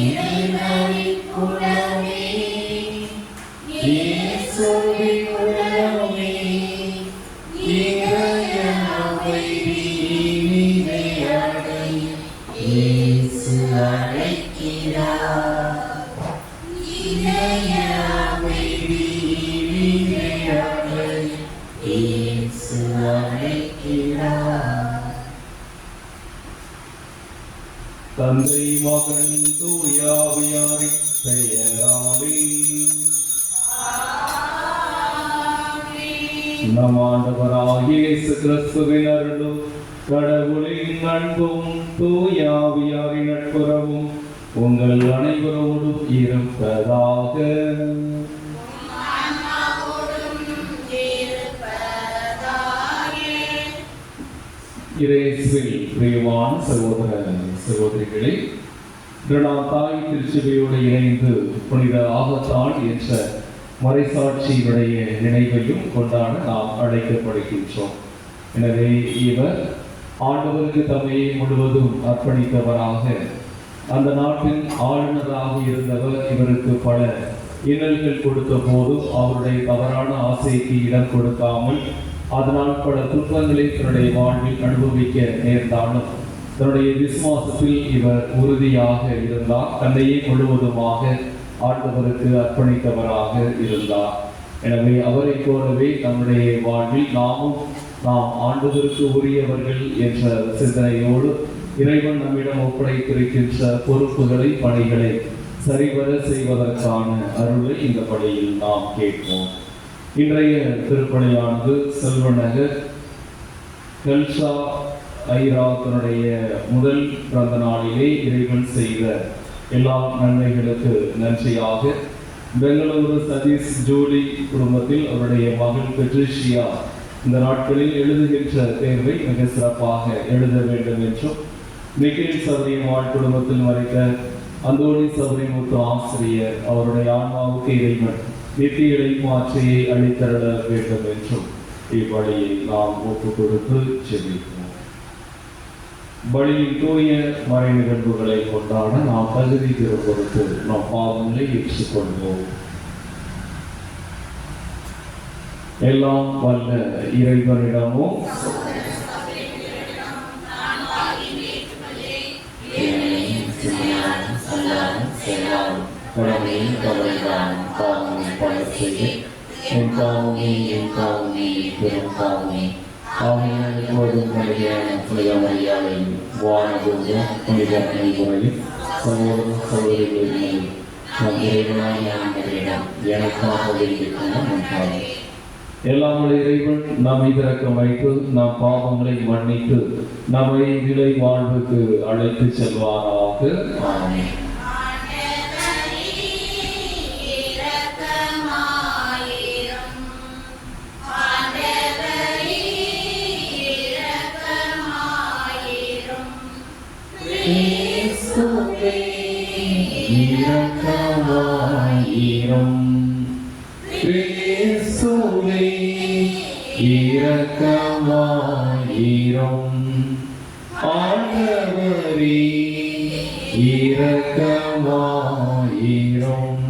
இறைவனின் குலமே, இயேசுவின் உலகமே, இறைய அமைதி இனிமை அடைய இயேசு அழைக்கிறார். இறைய அமைதி இனிமை அடைய இயேசு அழைக்கிறார். தந்தை மகன் தூய ஆவியாரின் பெயராலே நம் ஆண்டவராகிய இயேசு கிறிஸ்துவின் அருளும் கடவுளின் அன்பும் தூய ஆவியாரின் நட்புறவும் உங்கள் அனைவரோடும் இருப்பதாக. இயேசுவில் பிரியமான சகோதர சகோதரிகளே, தாய் திருச்சபையோடு இணைந்து புனித ஆகத்தான் என்ற மறைசாட்சியினுடைய நினைவையும் கொண்டாட நாம் அழைக்கப்படுகின்றோம். எனவே இவர் ஆண்டவருக்கு தம்மையை முழுவதும் அர்ப்பணித்தவராக, அந்த நாட்டின் ஆளுநராக இருந்தவர். இவருக்கு பல இன்னல்கள் கொடுத்த போதும் அவருடைய தவறான ஆசைக்கு இடம் கொடுக்காமல், அதனால் பல துன்பங்களை தன்னுடைய வாழ்வில் அனுபவிக்க நேர்ந்தாலும் தன்னுடைய விசுவாசத்தில் இவர் உறுதியாக இருந்தார். தன்னையே முழுவதுமாக ஆண்டவருக்கு அர்ப்பணித்தவராக இருந்தார். எனவே அவரை போலவே நம்முடைய வாழ்வில் நாம் ஆண்டவருக்கு உரியவர்கள் என்ற சிந்தனையோடு இறைவன் நம்மிடம் ஒப்படைத்திருக்கின்ற பொறுப்புகளை, பணிகளை சரிவர செய்வதற்கான அருளை இந்த பணியில் நாம் கேட்போம். இன்றைய திருப்பணியானது செல்வநகர் கல்ஷா ஐரா தன்னுடைய முதல் பிறந்த நாளிலே இறைவன் செய்த எல்லா நன்மைகளுக்கு நன்றியாக பெங்களூரு சதீஷ் ஜோலி குடும்பத்தில் அவருடைய மகள் பெட்ரிஷியா இந்த நாட்களில் எழுதுகின்ற தேர்வை மிக சிறப்பாக எழுத வேண்டும் என்றும், நிக்கில் சபரிமாள் குடும்பத்தில் மறைத்த அந்தோணி சபரிமுத்து ஆசிரியர் அவருடைய ஆன்மாவுக்கு இறைவன் நித்திய இடைமாற்றியை அளித்தருள வேண்டும் என்றும் இவ்வழியை நாம் ஒப்புக் கொடுத்து செல்கிறோம். பலியின் தூய மறை நிகழ்வுகளை கொண்டாட நாம் தகுதி கொடுத்து நம் பாவங்களை ஏற்றுக்கொள்வோம். எல்லாம் வல்ல இறைவனிடமும் எல்லாம் இறைவன் நம்மை திறக்க வைத்து நம் பாவங்களை மன்னித்து நம்மை நிலை வாழ்வுக்கு அழைத்து செல்வாராக. ஆமென். இரக்கமாயிரும் ஆண்டவரே, இரக்கமாயிரும்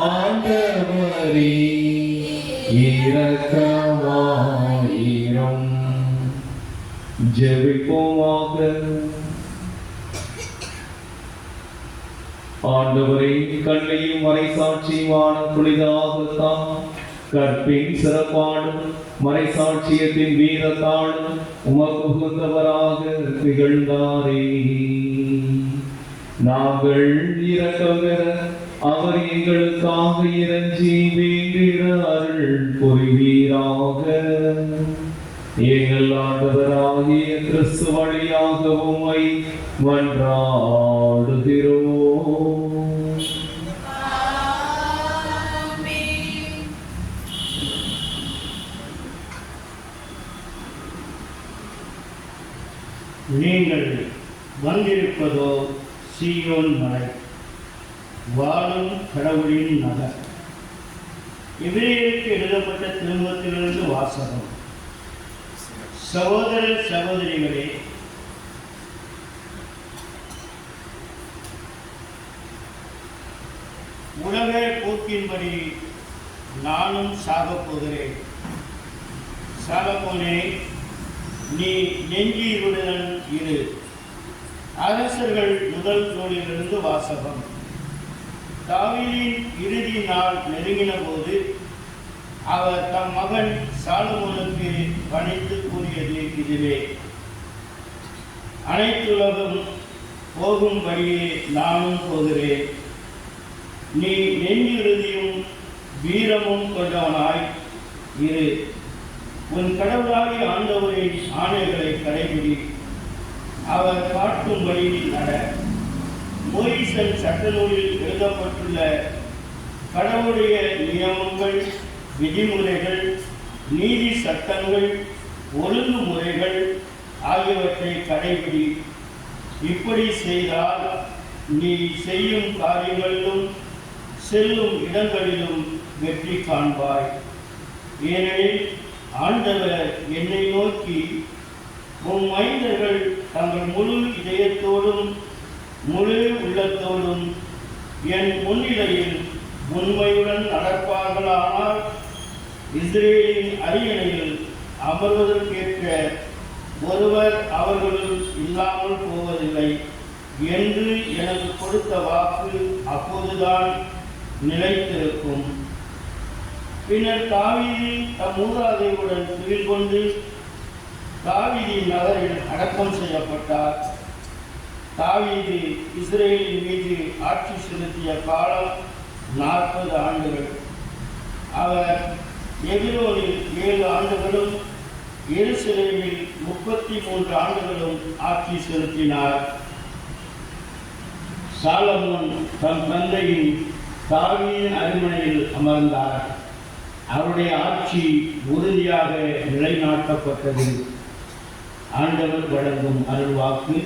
ஆண்டவரே, இரக்கமாயிரும். ஜெபிப்போமாக. ஆண்டவரே, கண்ணையும் மறைசாட்சியுமான புனிதாகத்தான் கற்பின் சிறப்பாடும் மறைசாட்சியத்தின் வீரத்தாடும் உமக்கு உகந்தவராக திகழ்ந்தாரே. நாங்கள் இரக்கம் பெற அவர் எங்களுக்காக இறைஞ்சி வேண்டிட அருள் புரிவீராக. எங்கள் ஆண்டவராகிய கிறிஸ்து வழியாக உம்மை மன்றாடுகிறோம். நீங்கள் வந்திருப்பதோ சீயோன் மலை, வாழும் கடவுளின் நகர். எபிரேயருக்கு எழுதப்பட்ட திருமுகத்திலிருந்து வாசகம். சகோதர சகோதரிகளே, உலக போக்கின்படி நானும் சாகப் போகிறேன். சாலமோனே, நீ நெஞ்சியுடன் இரு. அரசர்கள் முதல் நூலிலிருந்து வாசகம். தாவீதின் இறுதி நாள் நெருங்கின போது அவர் தம் மகன் சாலமோனுக்கு பணித்து கூறியது இதுவே: அனைத்துலகம் போகும்படியே நானும் போகிறேன். நீ நெஞ்சுறுதியும் வீரமும் கொண்டவனாய் இரு. உன் கடவுளாகிய ஆண்டவரின் ஆணைகளை கடைபிடி. அவர் காட்டும்படி நட. மோயிசன் சட்ட நூலில் எழுதப்பட்டுள்ள கடவுளுடைய நியமங்கள், விதிமுறைகள், நீதி சட்டங்கள், ஒழுங்குமுறைகள் ஆகியவற்றை கடைபிடி. இப்படி செய்தால் நீ செய்யும் காரியங்களிலும் செல்லும் இடங்களிலும் வெற்றி காண்பாய். ஏனெனில் ஆண்டவர் என்னை நோக்கி, உன் மைந்தர்கள் தங்கள் முழு இதயத்தோடும் முழு உள்ளத்தோடும் என் முன்னிலையில் உண்மையுடன் நடப்பார்களானால் இஸ்ரேலின் அரியணையில் அமர்வதற்கேற்ற ஒருவர் அவர்களுள் இல்லாமல் போவதில்லை என்று எனக்கு கொடுத்த வாக்கு அப்போதுதான் நிலைத்திருக்கும். பின்னர் தாவீது தம் மூதாதையுடன் துயில் கொண்டு தாவீதின் நகரில் அடக்கம் செய்யப்பட்டார். தாவீது இஸ்ரேலின் மீது ஆட்சி செலுத்திய காலம் 40 ஆண்டுகள். அவர் எபிரோனில் 7 ஆண்டுகளும் எருசலேமில் 33 ஆண்டுகளும் ஆட்சி செலுத்தினார். சாலமோன் தம் தந்தையின் தாவீதின் அரண்மனையில் அமர்ந்தார். அவருடைய ஆட்சி உறுதியாக நிலைநாட்டப்பட்டது. ஆண்டவர் வழங்கும் அருள்வாக்கு.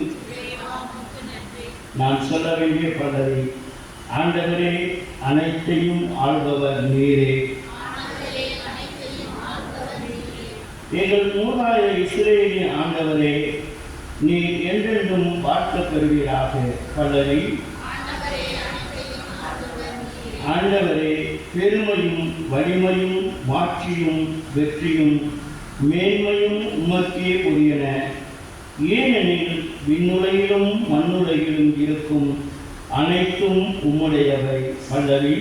நான் சொல்ல வேண்டிய பலரை: ஆண்டவரே, அனைத்தையும் ஆள்பவர் நீரே. எங்கள் மூதாதையர் இஸ்ரேலின் ஆண்டவரே, நீர் என்றென்றும் வாழ்க்கப் பெறுவீராக. பலரை: ஆண்டவரே, பெருமையும் வலிமையும் மாட்சியும் வெற்றியும் மேன்மையும் உமக்கே உரியன. ஏனெனில் விண்ணுலகிலும் மண்ணுலகிலும் இருக்கும் அனைத்தும் உம்முடையவை. பல்லவி: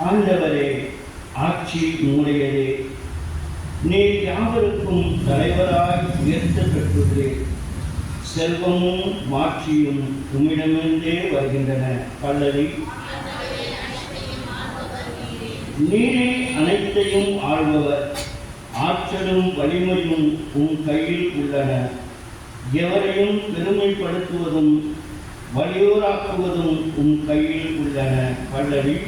ஆண்டவரே, ஆட்சி உம்முடையதே. நீர் யாவருக்கும் தலைவராய் உயர்த்த பெற்றுள்ளீர். செல்வமும் மாட்சியும் உம்மிடமிருந்தே வருகின்றன. பல்லவி: நீரே அனைத்தையும் ஆள்பவர். ஆற்றலும் வலிமையும் உன் கையில் உள்ளன. எவரையும் பெருமைப்படுத்துவதும் வலியோராக்குவதும் உன் கையில் உள்ளன. பல்லவி: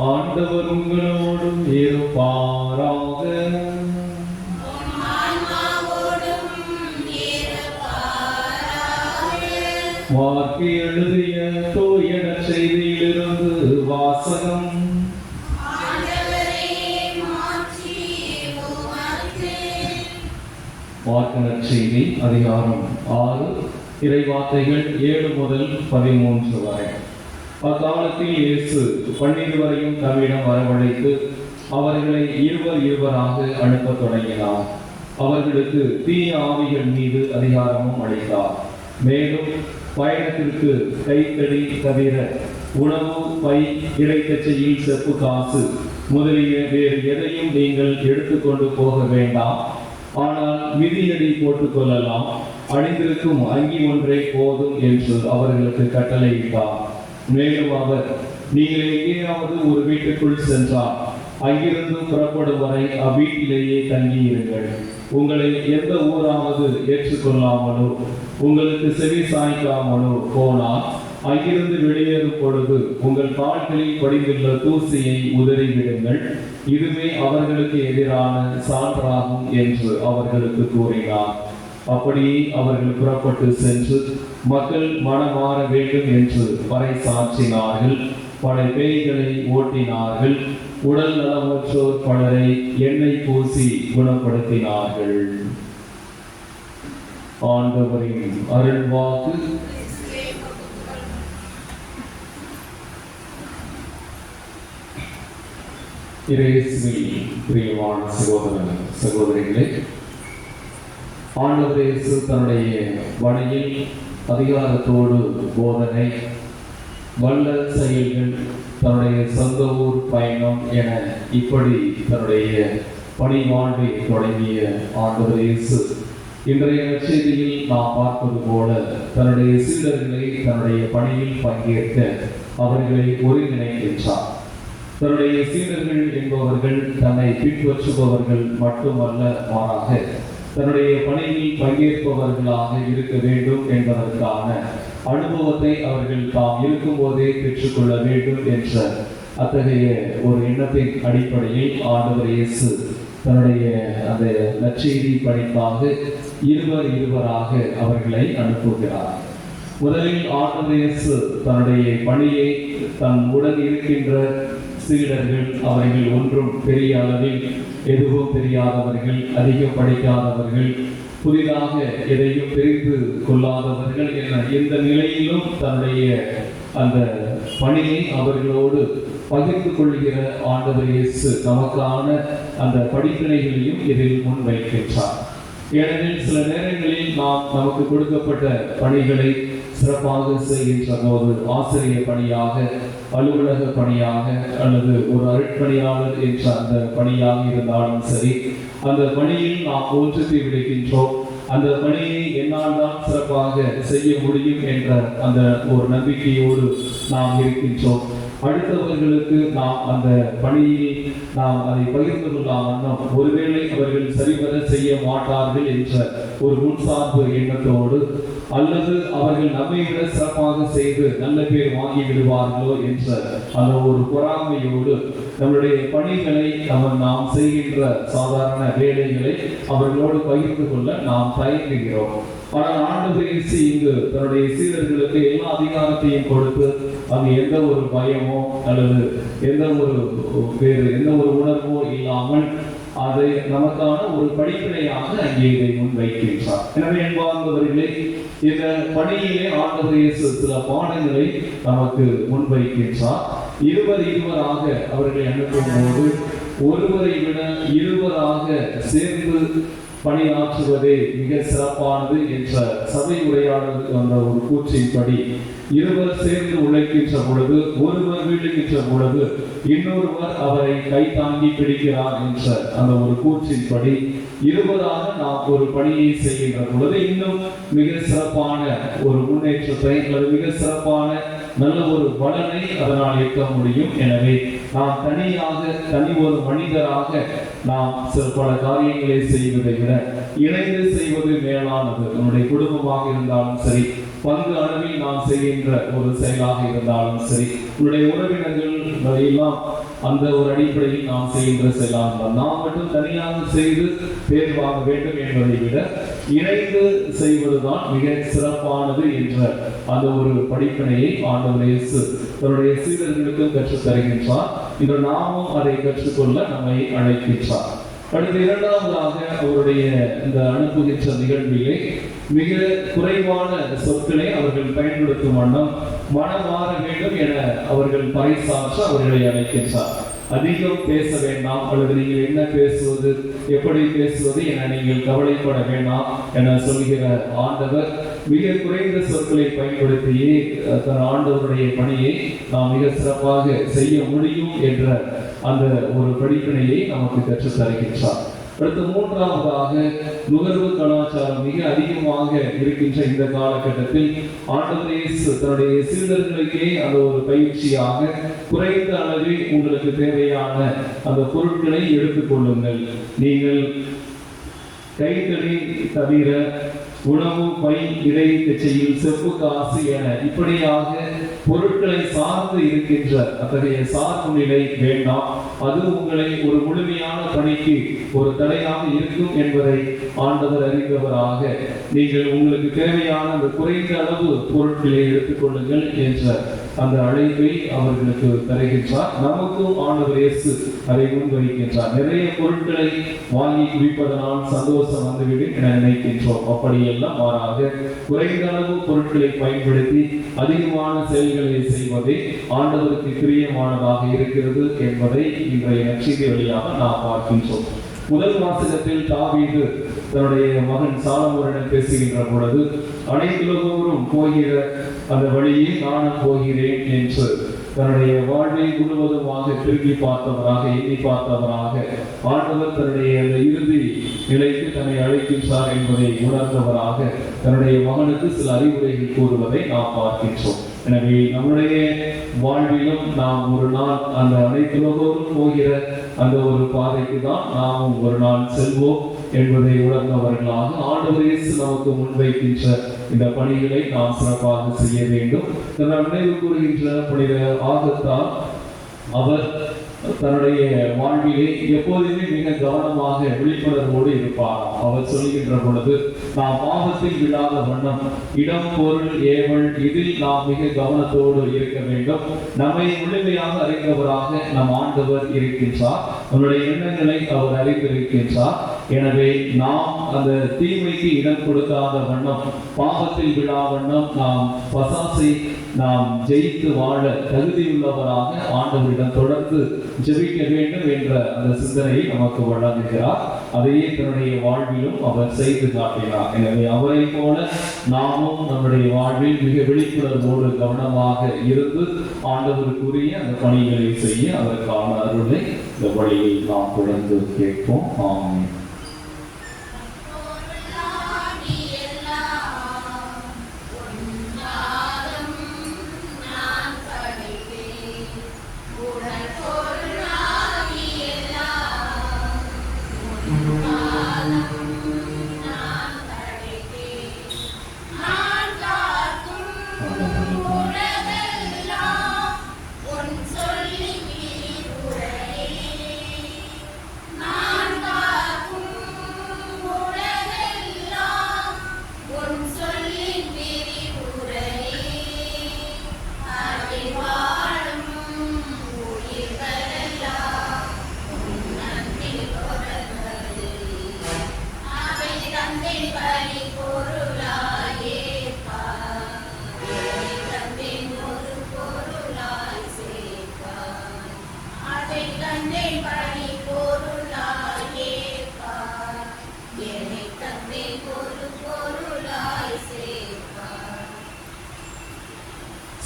ஆண்டவர் உங்களோடு இருப்பாராக. வார்த்தை எழுதிய தூய செய்தியிலிருந்து வாசகம். வார்த்தை செய்தி அதிகாரம் 6, இறைவார்த்தைகள் 7 முதல் 13 வரை. அக்காலத்தில் இயேசு 12 வரையும் தம்மிடம் வரவழைத்து அவர்களை இருவராக அனுப்பத் தொடங்கினார். அவர்களுக்கு தீய ஆவிகள் மீது அதிகாரமும் அளித்தார். மேலும் பயணத்திற்கு கைத்தடி தவிர உணவு, பை, இறைக்கச்சையில் செப்பு காசு முதலிய வேறு எதையும் நீங்கள் எடுத்துக்கொண்டு போக வேண்டாம். ஆனால் மிதியடி போட்டுக் கொள்ளலாம், அணிந்திருக்கும் அங்கி ஒன்றே போதும் என்று அவர்களுக்கு கட்டளையிட்டார். மேலும் அவர், நீங்கள் எங்கேயாவது ஒரு வீட்டுக்குள் சென்றால் அங்கிருந்து புறப்படும் வரை அவ்வீட்டிலேயே தங்கியிருங்கள். உங்களை எந்த ஊராவது ஏற்றுக்கொள்ளாமலோ உங்களுக்கு செவி சாய்க்காமலோ போனால் அங்கிருந்து வெளியேறும் பொழுது உங்கள் கால்களில் படிந்துள்ள தூசியை உதறிவிடுங்கள். இதுவே அவர்களுக்கு எதிரான சான்றாகும் என்று அவர்களுக்கு கூறினார். அப்படியே அவர்கள் புறப்பட்டு சென்று மக்கள் மனம் மாற வேண்டும் என்று பறைசாற்றினார்கள். பல பேய்களை ஓட்டினார்கள். உடல் நலமற்றோர் பலரை எண்ணெய் பூசி குணப்படுத்தினார்கள். ஆண்டவரின் அருள்வாக்கு. இயேசுவில் பிரியமான சகோதர சகோதரிகளே, ஆண்டவர் இயேசு தன்னுடைய பணியில் அதிகாரத்தோடு போதனை, வல்ல செயல்கள், தன்னுடைய சொந்த ஊர் பயணம் என இப்படி தன்னுடைய பணி வாழ்வை தொடங்கிய ஆண்டவர் இயேசு இன்றைய நற்செய்தியில் நாம் பார்ப்பது போல தன்னுடைய சீடர்களை தன்னுடைய பணியில் பங்கேற்க அவர்களை ஒருங்கிணைக்கின்றார். தன்னுடைய சீடர்கள் என்பவர்கள் தன்னை பின்பற்றுபவர்கள் மட்டுமல்ல, மாறாக தன்னுடைய பணியில் பங்கேற்பவர்களாக இருக்க வேண்டும் என்பதற்கான அனுபவத்தை அவர்கள் தாம் இருக்கும் போதே பெற்றுக்கொள்ள வேண்டும் என்ற அத்தகைய ஒரு எண்ணத்தின் அடிப்படையில் ஆண்டவர் இயேசு தன்னுடைய அந்த நற்செய்தி பணிக்காக இருவராக அவர்களை அனுப்புகிறார். முதலில் ஆண்டவர் இயேசு தன்னுடைய பணியை தன் உடன் இருக்கின்ற சீடர்கள், அவர்கள் ஒன்றும் பெரிய அளவில் எதுவும் தெரியாதவர்கள், அதிகம் படிக்காதவர்கள், புதிதாக எதையும் தெரிந்து கொள்ளாதவர்கள் என இந்த நிலையிலும் தன்னுடைய அந்த பணியை அவர்களோடு பகிர்ந்து கொள்கிற ஆண்டவர் இயேசு நமக்கான அந்த படிப்பினைகளையும் இதில் முன்வைக்கின்றார். ஏனெனில் சில நேரங்களில் நாம் நமக்கு கொடுக்கப்பட்ட பணிகளை சிறப்பாக செய்கின்ற போது, ஆசிரியர் பணியாக, அலுவலக பணியாக அல்லது ஒரு அருட்பணியாளர் என்ற அந்த பணியாக இருந்தாலும் சரி, அந்த பணியில் நாம் ஊற்றி விடுகின்றோம். அந்த பணியை என்னால் தான் சிறப்பாக செய்ய முடியும் என்ற அந்த ஒரு நம்பிக்கையோடு நாம் இருக்கின்றோம். அடுத்தவர்களுக்கு நாம் அந்த பணியில் நாம் அதை பகிர்ந்து கொள்ளாமல் ஒருவேளை அவர்கள் சரிவர செய்ய மாட்டார்கள் என்ற ஒரு முன்சார்பு எண்ணத்தோடு, அல்லது அவர்கள் நம்மை விட சிறப்பாக செய்து நல்ல பேர் வாங்கி விடுவார்களோ என்ற அந்த ஒரு பொறாமையோடு நம்முடைய பணிகளை நாம் செய்கின்ற சாதாரண வேலைகளை அவர்களோடு பகிர்ந்து கொள்ள நாம் தயங்குகிறோம். ஆனால் ஆண்டவர் இயேசு இங்கு தன்னுடைய சீடர்களுக்கு எல்லா அதிகாரத்தையும் கொடுத்து அங்கு எந்த ஒரு பயமோ அல்லது எந்த ஒரு உணர்வோ இல்லாமல் அதை நமக்கான ஒரு படிப்பினையாக அங்கே இதை முன்வைக்கின்றார். எனவே என்பவர்களே, இந்த பணியிலே ஆண்டவர் இயேசு சில பாடங்களை நமக்கு முன்வைக்கின்றார். இருவராக அவர்களை அனுப்பும் போது ஒருவரை விட இருவராக சேர்ந்து பணியாற்றுவதே மிக சிறப்பானது என்ற சபை உரையாடலுக்கு வந்த ஒரு கூற்றின்படி, இருவர் சேர்ந்து உழைக்கின்ற பொழுது, ஒருவர் வீழுகின்ற பொழுது இன்னொருவர் அவரை கை தாங்கி பிடிக்கிறார் என்ற அந்த ஒரு கூற்றின்படி இருவராக நாம் ஒரு பணியை செய்கின்ற பொழுது இன்னும் மிக சிறப்பான ஒரு முன்னேற்றத்தை அல்லது மிக சிறப்பான நல்ல ஒரு பலனை அதனால் ஏற்க முடியும். எனவே நாம் தனி ஒரு மனிதராக நாம் பல காரியங்களை செய்வதை விட இணைந்து செய்வது மேலானது. நம்முடைய குடும்பமாக இருந்தாலும் சரி, பங்கு அளவில் நாம் செய்கின்ற ஒரு செயலாக இருந்தாலும் சரி, உங்களுடைய உறவினர்கள் எல்லாம் அந்த ஒரு அடிப்படையில் நாம் செய்கின்ற செயலாக நாம் மட்டும் தனியாக செய்து பேர் வாங்க வேண்டும் என்பதை விட இணைந்து செய்வதுதான் மிக சிறப்பானது என்ற அந்த ஒரு படிப்பினையை ஆண்டவர் இயேசு தன்னுடைய சீடர்களுக்கும் கற்றுத் தருகின்றார். இன்று நாமும் அதை கற்றுக்கொள்ள நம்மை அழைக்கின்றார். அடுத்து இரண்டாவதாக அவருடைய இந்த அனுப்புகின்ற நிகழ்விலே மிக குறைவான சொற்களை அவர்கள் பயன்படுத்தும் வண்ணம் மனம் மாற வேண்டும் என அவர்கள் பறைசாற்ற அவர்களை அழைக்கின்றார். அதிகம் பேச வேண்டாம், அல்லது நீங்கள் என்ன பேசுவது, எப்படி பேசுவது என நீங்கள் கவலைப்பட வேண்டாம் என சொல்கிற ஆண்டவர் மிக குறைந்த சொற்களை பயன்படுத்தியே தன் ஆண்டவருடைய பணியை நாம் மிக சிறப்பாக செய்ய முடியும் என்ற அந்த ஒரு படிப்பினையை நமக்கு கற்றுத் தருகின்றார். அடுத்து மூன்றாவதாக நுகர்வு கலாச்சாரம் மிக அதிகமாக இருக்கின்ற இந்த காலகட்டத்தில் ஆண்டவர் இயேசு தன்னுடைய சீடர்களுக்கே அந்த ஒரு பயிற்சியாக குறைந்த அளவில் உங்களுக்கு தேவையான அந்த பொருட்களை எடுத்துக் கொள்ளுங்கள். நீங்கள் கைத்தறி தவிர உணவு, பை, இடை, திசையில், செப்பு, காசு என இப்படியாக பொருட்களை சார்ந்து இருக்கின்ற அத்தகைய சார்பு நிலை வேண்டாம். அது உங்களை ஒரு முழுமையான பணிக்கு ஒரு தடையாக இருக்கும் என்பதை ஆண்டவர் அறிந்தவராக நீங்கள் உங்களுக்கு தேவையான அந்த குறைந்த அளவு பொருட்களை எடுத்துக்கொள்ளுங்கள் என்ற அந்த அழைப்பை அவர்களுக்கு தருகின்றார். நமக்கும் ஆண்டவர் இயேசு அதை முன்வைக்கின்றார். நிறைய பொருட்களை வாங்கி குவிப்பதனால் சந்தோஷம் வந்துவிடும் என நினைக்கின்றோம். அப்படியெல்லாம் மாறாக குறைந்த அளவு பொருட்களை பயன்படுத்தி அதிகமான செயல்களை செய்வதே ஆண்டவருக்கு பிரியமானதாக இருக்கிறது என்பதை இன்றைய நற்செய்தி வழியாக நாம் பார்க்கின்றோம். முதல் வாசகத்தில் தாவீது தன்னுடைய மகன் சாலமோனிடம் பேசுகின்ற பொழுது அனைத்துலகோரும் போகிற அந்த வழியை நானும் போகிறேன் என்று தன்னுடைய வாழ்வை முழுவதுமாக திரும்பி பார்த்தவராக, எண்ணி பார்த்தவராக ஆண்டவர் தன்னுடைய அந்த இறுதி நிலைக்கு தன்னை அழைக்கின்றார் என்பதை உணர்ந்தவராக தன்னுடைய மகனுக்கு சில அறிவுரைகள் கூறுவதை நாம் பார்க்கின்றோம். எனவே நம்முடைய வாழ்விலும் நாம் ஒரு நாள் அந்த அனைத்துலகோரும் போகிற அந்த ஒரு பாதைக்கு தான் நாமும் ஒரு நாள் செல்வோம் என்பதை உணர்ந்தவர்களாக ஆண்டவர் இயேசு நமக்கு முன்வைக்கின்ற இந்த பணிகளை நாம் சிறப்பாக செய்ய வேண்டும். நினைவு கூறுகின்ற புனித ஆகத்தால் அவர் தன்னுடைய வாழ்விலே எப்போதுமே மிக கவனமாக விழிப்புணர்வோடு இருப்பார். அவர் சொல்கின்ற பொழுது நாம் பாவத்தில் விழாத வண்ணம் இடம், பொருள், ஏவல் இதில் நாம் மிக கவனத்தோடு இருக்க வேண்டும். நம்மை முழுமையாக அறிந்தவராக நம் ஆண்டவர் இருக்கின்றார். நம்முடைய எண்ணங்களை அவர் அறிந்திருக்கின்றார். எனவே நாம் அந்த தீமைக்கு இடம் கொடுக்காத வண்ணம், பாவத்தில் விழா வண்ணம் நாம் பசாசை நாம் ஜெயித்து வாழ தகுதியுள்ளவராக ஆண்டவரிடம் தொடர்ந்து ஜெபிக்க வேண்டும் என்ற அந்த சிந்தனையை நமக்கு வழங்குகிறார். அதையே தன்னுடைய வாழ்விலும் அவர் செய்து காட்டினார். எனவே அவரை போல நாமும் நம்முடைய வாழ்வில் மிக விழிப்புணர்வோடு கவனமாக இருந்து ஆண்டவருக்குரிய அந்த பணிகளை செய்ய அதற்கான அருளை இந்த வழியில் நாம் தொடர்ந்து கேட்போம். ஆமென்.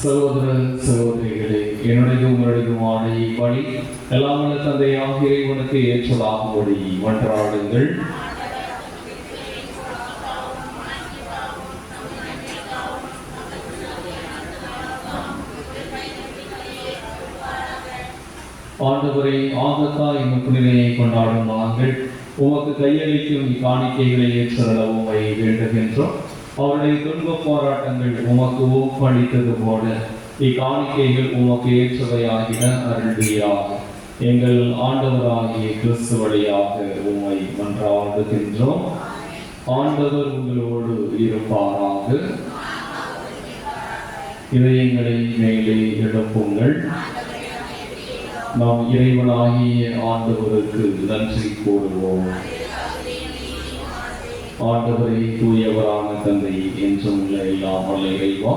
சகோதர சகோதரிகளே, என்னுடைய உங்களுடையதுமான இப்பணி எல்லாம் வல்ல தந்தையாகிய இறைவனுக்கு ஏற்றதாகும்படி மன்றாடுங்கள். ஆண்டவரை ஆகத்தா என்னும் புனிதையை கொண்டாடும் நாங்கள் உமக்கு கையளிக்கும் இக்காணிக்கைகளை ஏற்றளவும் வேண்டுகின்றோம். அவருடைய துன்ப போராட்டங்கள் உமக்கு ஒப்பளித்தது போல இக்காணிக்கைகள் உமக்கு ஏற்றவையாகின அருள்வீராக. எங்கள் ஆண்டவராகிய கிறிஸ்து வழியாக உம்மை மன்றாடுகின்றோம். ஆண்டவர் உங்களோடு இருப்பாராக. இதயங்களை மேலே எழுப்புங்கள். நாம் இறைவனாகிய ஆண்டவருக்கு நன்றி கூறுவோம். ஆண்டவரை தூயவரான தந்தை என்றும் உள்ள எல்லாம் வல்ல இறைவா,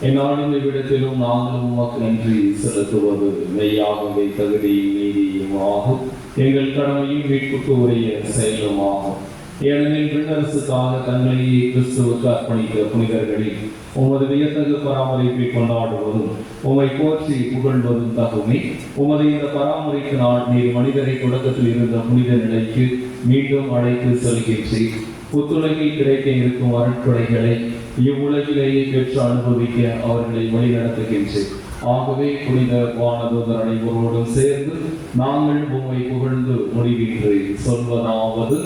என்னாலும் இவ்விடத்திலும் நாங்களும் உமக்கு நன்றி செலுத்துவது மெய்யாகவே தகுதியும் நீதியும் ஆகும். எங்கள் கடமையும் மீட்புக்கு உரிய செயலுமாகும். ஏனெனில் விண்ணரசுக்காக தங்களையே கிறிஸ்துவுக்கு அர்ப்பணித்த புனிதர்களில் உமது வியத்தகு பராமரிப்பை கொண்டாடுவதும் உம்மை போற்றி புகழ்வதும் தகுமே. உமது இந்த பராமரிப்பு நாள் நீர் மனிதரை தொடக்கத்தில் இருந்த புனித நிலைக்கு மீண்டும் அழைத்து செல்கின்றீர். புத்துலகில் கிடைக்க இருக்கும் அருட்கொடைகளை இவ்வுலகிலேயே பெற்று அனுபவிக்க அவர்களை வழிநடத்துகின்றேன். ஆகவே புனித வானதூதர் அனைவரோடும் சேர்ந்து நாங்கள் உம்மை புகழ்ந்து முடிவின்றி சொல்வதாவது: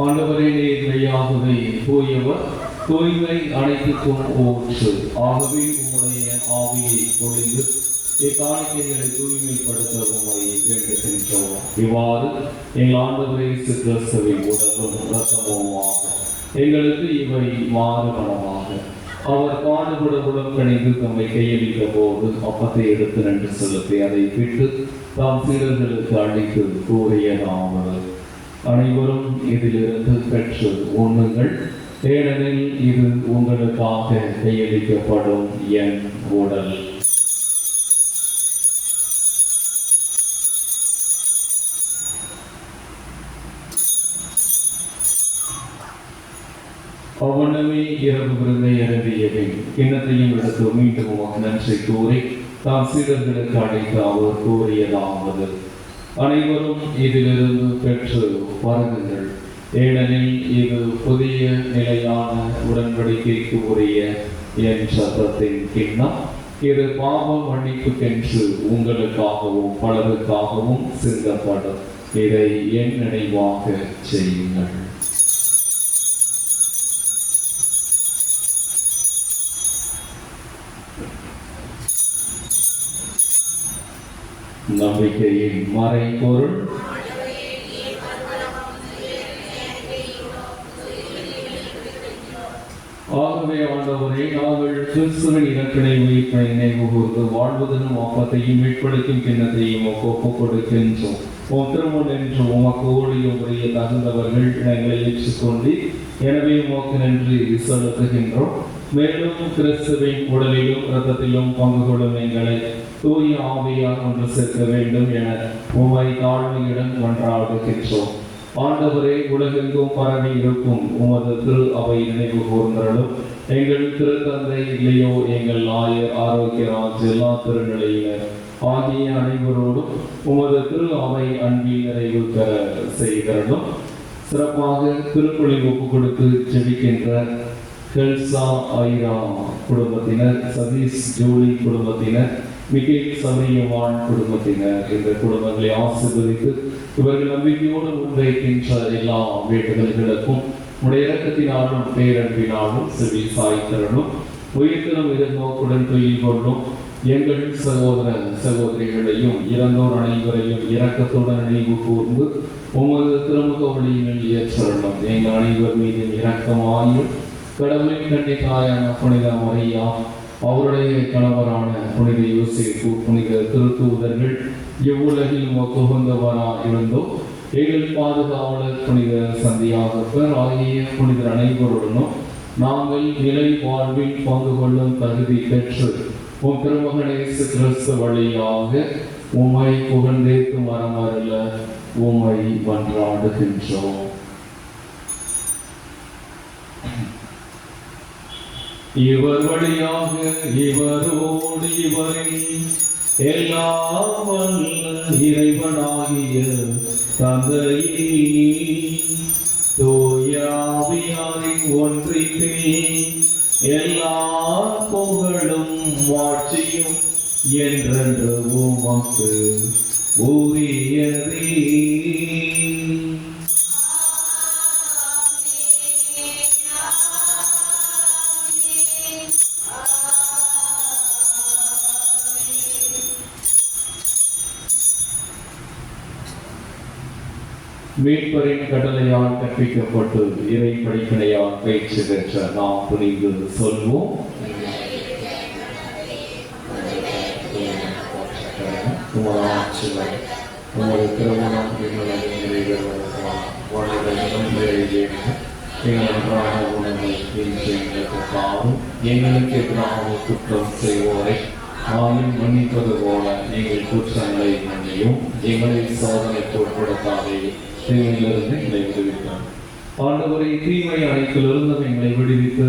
ஆண்டவரே, நீர் மெய்யாகவே தூயவர், தூய்மை அனைத்துக்கும் ஊற்று. ஆகவே உம்முடைய ஆவியை பொழிந்து இக்காணிக்கைகளை தூய்மைப்படுத்த உம்மை வேண்டுகின்றோம். இவ்வாறு எங்கள் ஆண்டவரே இயேசு கிறிஸ்துவின் உடலும் இரத்தமுமாக எங்களுக்கு இவை மாறுபடமாக அவர் பாடுபட உடல் கணிந்து தம்மை கையளித்த போது அப்பத்தை எடுத்து நின்று செலுத்தி அதை விட்டு தாம் சீடர்களுக்கு அளித்து கூறியதாவது: அனைவரும் இதிலிருந்து பெற்று உண்ணுங்கள், ஏனெனில் இது உங்களுக்காக கையளிக்கப்படும் என் உடல். அவ்வண்ணமே இரவு விருந்தை அருந்தியபின் கிண்ணத்தையும் எடுத்து மீண்டும் உமக்கு நன்றி கூறி தாம் சீடர்களுக்கு அழைத்து அவர் கூறியதாவது: அனைவரும் இதிலிருந்து பெற்று பருகுங்கள், ஏனெனில் இது புதிய நிலையான உடன்படிக்கைக்கு உரிய என் சத்தத்தின் கிண்ணம். இது பாவ மன்னிப்புக்கென்று உங்களுக்காகவும் பலருக்காகவும் சிந்தப்படும். இதை என் நினைவாக செய்யுங்கள். நம்பிக்கையின் மறைபொருள். ஆகவே ஆண்டவரே, நாங்கள் கிறிஸ்துவின் இலக்கணை உயிர்ப்பை நினைவு கூர்ந்து வாழ்வதனும் அப்பத்தையும் மீட்பளிக்கும் கிண்ணத்தையும் ஒப்புக் கொடுக்கின்றோம். திருமணம் என்று உமக்கு ஊழியம் புரிய தகுந்தவர்கள் இடங்களை ஏற்றுக்கொண்டு எனவே உமக்கு நன்றி செலுத்துகின்றோம். மேலும் கிறிஸ்துவின் உடலிலும் இரத்தத்திலும் பங்கு கொள்ளும் எங்களை தூய ஆவியார் ஒன்று சேர்க்க வேண்டும் என உம்மை தாழ்மையுடன் கொண்டாடுகின்றோம். ஆண்டவரே, உலகெங்கும் பரவி இருக்கும் உமது திரு அவை நினைவு கூர்ந்தருளும். எங்கள் திருத்தந்தை இல்லையோ எங்கள் ஆயர் ஆரோக்கியராஜ் எல்லா திருநிலையினர் ஆகிய அனைவரோடும் உமது திரு அவை அன்பில் நிறைவு பெற செய்தருளும். சிறப்பாக திருப்பலி ஒப்பு கொடுத்து ஜெபிக்கின்ற ஹெல்சா ஐரா குடும்பத்தினர், சதீஷ் ஜூலி குடும்பத்தினர், மிகேல் சமரியவான் குடும்பத்தினர், இந்த குடும்பங்களை ஆசீர்வதித்து இவர்கள் நம்பிக்கையோடு முன்வைக்கின்ற எல்லா வேண்டுதல்களுக்கும் உடைய இரக்கத்தினாலும் பேரன்பினாலும் செவி சாய்த்தரணும். உயிர்த்தலும் எதிர்நோக்குடன் தொழில் கொள்ளும் எங்கள் சகோதர சகோதரிகளையும் இறந்தோர் அனைவரையும் இரக்கத்துடன் நினைவு கூர்ந்து உமது திருமுக வழியினில் ஏற்றருளும். எங்கள் அனைவர் மீது இரக்கமாயும் கடவுளின் கண்ணி தாயான புனித மரியா, அவருடைய கணவரான புனித யோசேப்பு, புனித திருத்தூதர்கள் இவ்வுலகில் உகந்தவரா இருந்தோம். எங்கள் பாதுகாவலர் புனித சந்தியாகப்பர் ஆகிய புனிதர் அனைவருடனும் நாங்கள் நிலை வாழ்வில் பங்கு கொள்ளும் தகுதி பெற்று உம் திருமகன் இயேசு கிறிஸ்து வழியாக உம்மை புகழ்ந்தேத்து மரமருள உம்மை மன்றாடுகின்றோம். இவர் வழியாக இவரோடு இவரில் எல்லாம் வல்ல இறைவனாகிய தந்தையே, தூய ஆவியாரின் ஒன்றிப்பில் எல்லா புகழும் மாட்சியும் என்றென்று உமக்கு உரியதே. மீட்பரின் கடலையால் கற்பிக்கப்பட்டு இறை படிப்பினையால் பயிற்சி பெற்ற நாம் புரிந்து சொல்வோம். உமது திருமணம் எங்களை நிறைவேறுவதற்காக வாழ்வதையும் நிறைவேற்ற எங்களுக்கான உணவை இன்று எங்களுக்கு தாரும். எங்களுக்கு எதிராக குற்றம் செய்வோரை நாளும் மன்னிப்பது போல எங்கள் குற்றங்களை மன்னியும். எங்களை சோதனைக்கு உட்படுத்தாதே, தீமையிலிருந்து எங்களை விடுவித்தார். ஆண்டவரை தீமை அனைத்திலிருந்தும் எங்களை விடுவித்து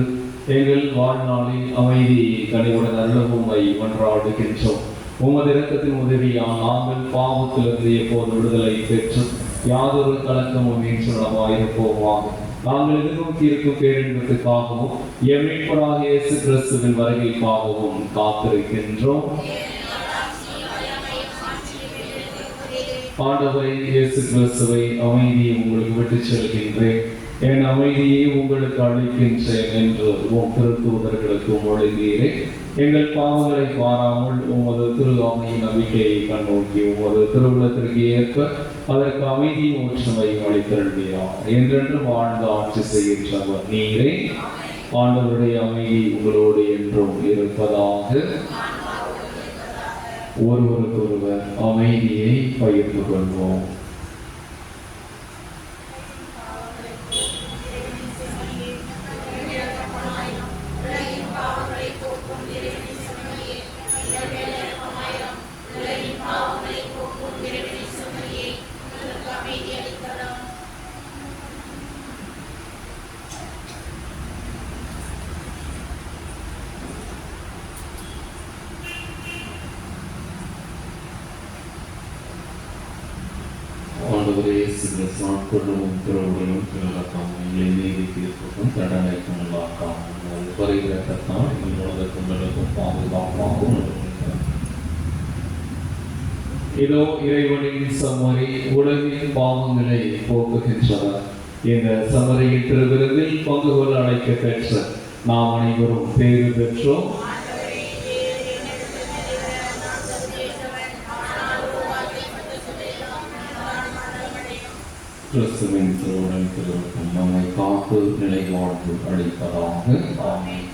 எங்கள் வாழ்நாளில் அமைதியை கனிவுடன் அருளவும் மன்றாடுகின்றோம். உமது இரக்கத்தின் உதவியால் நாங்கள் பாவத்திலிருந்து எப்போது விடுதலை பெற்று யாதொரு கலக்கமும் இன்றுமாயிருப்போமாக. நாங்கள் எதிர்நோக்கி இருக்கும் பேரின்பத்துக்காகவும் எம் மீட்பராகிய இயேசு கிறிஸ்துவின் வருகைக்காகவும் காத்திருக்கின்றோம். ஆண்டவரை இயேசு கிறிஸ்துவை அமைதியை உங்களுக்கு விட்டுச் செல்கின்றேன், என் அமைதியை உங்களுக்கு அளிக்கின்றேன் என்று உம் திருத்தூதர்களுக்கு மொழிந்தீரே. எங்கள் பாவங்களை பாராமல் உமது திரு ஆமையின் நம்பிக்கையை கண்ணோக்கி உமது திருவுள்ளத்திற்கு ஏற்ப அதற்கு அமைதியும் ஒற்றுமையும் அளித்திருந்தீரார். என்றென்று வாழ்ந்து ஆட்சி செய்கின்றவர் நீரே. ஆண்டவருடைய அமைதி உங்களோடு என்றும் இருப்பதாக. ஒருவருக்கொருவர் அமைதியை பகிர்ந்து கொள்வோம். ஆண்டவரே கொள்ளும் திறவுகளும் எங்களை நீதி தீர்ப்புக்கும் தண்டனைக்கும் உள்ளாக்காமல் பரிகிறத்தான் எங்கள் உலகக்கும் நிலக்கும் பாதுகாப்பாகவும் இதோ இறைவனின் சமரி உலகின் பாவங்களை போக்குகின்றனர். இந்த சமரியின் திருவிருந்தில் பங்கு கொள்ள அழைக்க பெற்ற நாம் அனைவரும் பேறு பெற்றோம். கிறிஸ்துவின் திருவுடன் திருவுக்கும் நம்மை காத்து நிலை வாழ்வு அளிப்பதாக. ஆமென்.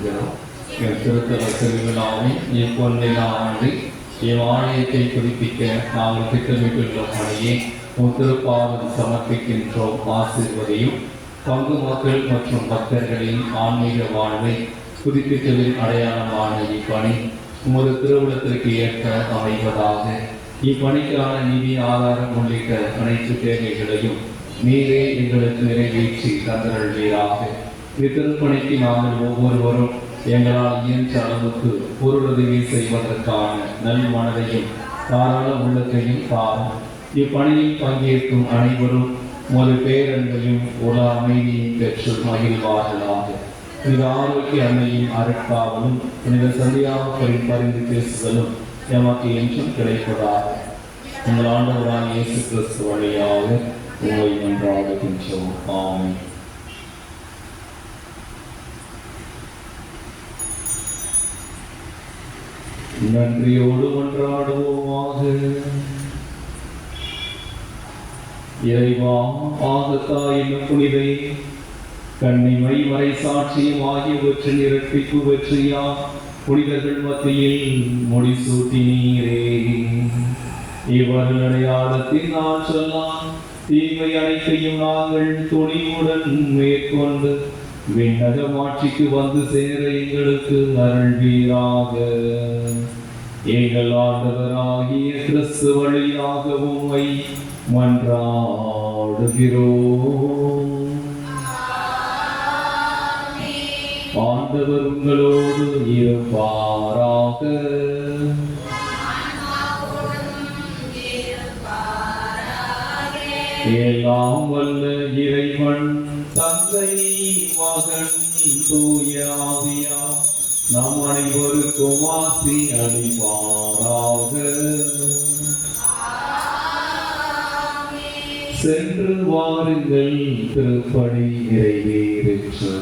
கொள்கிறோம். என் திருத்தல திருவிழாவை இப்பொன்னிலா ஆண்டு இவ்வாலயத்தை புதுப்பிக்க நாங்கள் திட்டமிட்டுள்ள பணியை திருப்பாதம் சமர்ப்பிக்கின்றோம். ஆசீர்வதியும் பங்கு மக்கள் மற்றும் பக்தர்களின் ஆன்மீக வாழ்வை புதுப்பித்தலின் அடையாளமான இப்பணி உமது திருவுளத்திற்கு ஏற்ப அமைவதாக. இப்பணிக்கான நிதி ஆதாரம் உள்ளிட்ட அனைத்து தேவைகளையும் நீரே எங்களுக்கு நிறைவேற்றி தந்தருள்வீராக. இத்திருப்பணிக்கு நாங்கள் ஒவ்வொருவரும் எங்களால் இயன்ற அளவுக்கு பொருளுதவி செய்வதற்கான நல் மனதையும் தாராள உள்ளத்தையும் தாரும். இப்பணியில் பங்கேற்கும் அனைவரும் ஒரு பேரன்பையும் உல அமைதியும் பெற்று மகிழ்வார்களாக. புனித ஆரோக்கிய அன்னையின் அருட்காவலும் புனித சந்தியாவுக்கு பரிந்து பேசுதலும் எமக்கு என்றும் கிடைப்பதாக. உங்கள் ஆண்டவரான இயேசு கிறிஸ்து வழியாக உங்களை மன்றாடுகின்றோம். ஆமென். நன்றியோடு மன்றாடுவோமாக. இறைவா, ஆகத்தாயின் புனிதை கண்ணிமை வரை சாட்சியம் ஆகியவற்றின் இரட்டிப்பு வெற்றியா புனிதர்கள் மத்தியில் முடிசூட்டினீரே. இவர்கள் அடையாளத்தின் ஆற்றலாம் தீமை அனைத்தையும் நாங்கள் துணிவுடன் மேற்கொண்டு விண்ணக ஆட்சிக்கு வந்து சேர எங்களுக்கு அருள்வீராக. எங்கள் ஆண்டவராகிய கிறிஸ்து வழியாக உம்மை மன்றாடுகிறோம். ஆண்டவர் உங்களோடு இருப்பாராக. எல்லாம் வல்ல இறைவன் தந்தை மகன் தூய ஆவியார் நம் அனைவருக்கும் ஆசி அளிப்பாராக. சென்று வாருங்கள், திருப்பணி நிறைவேறிற்று.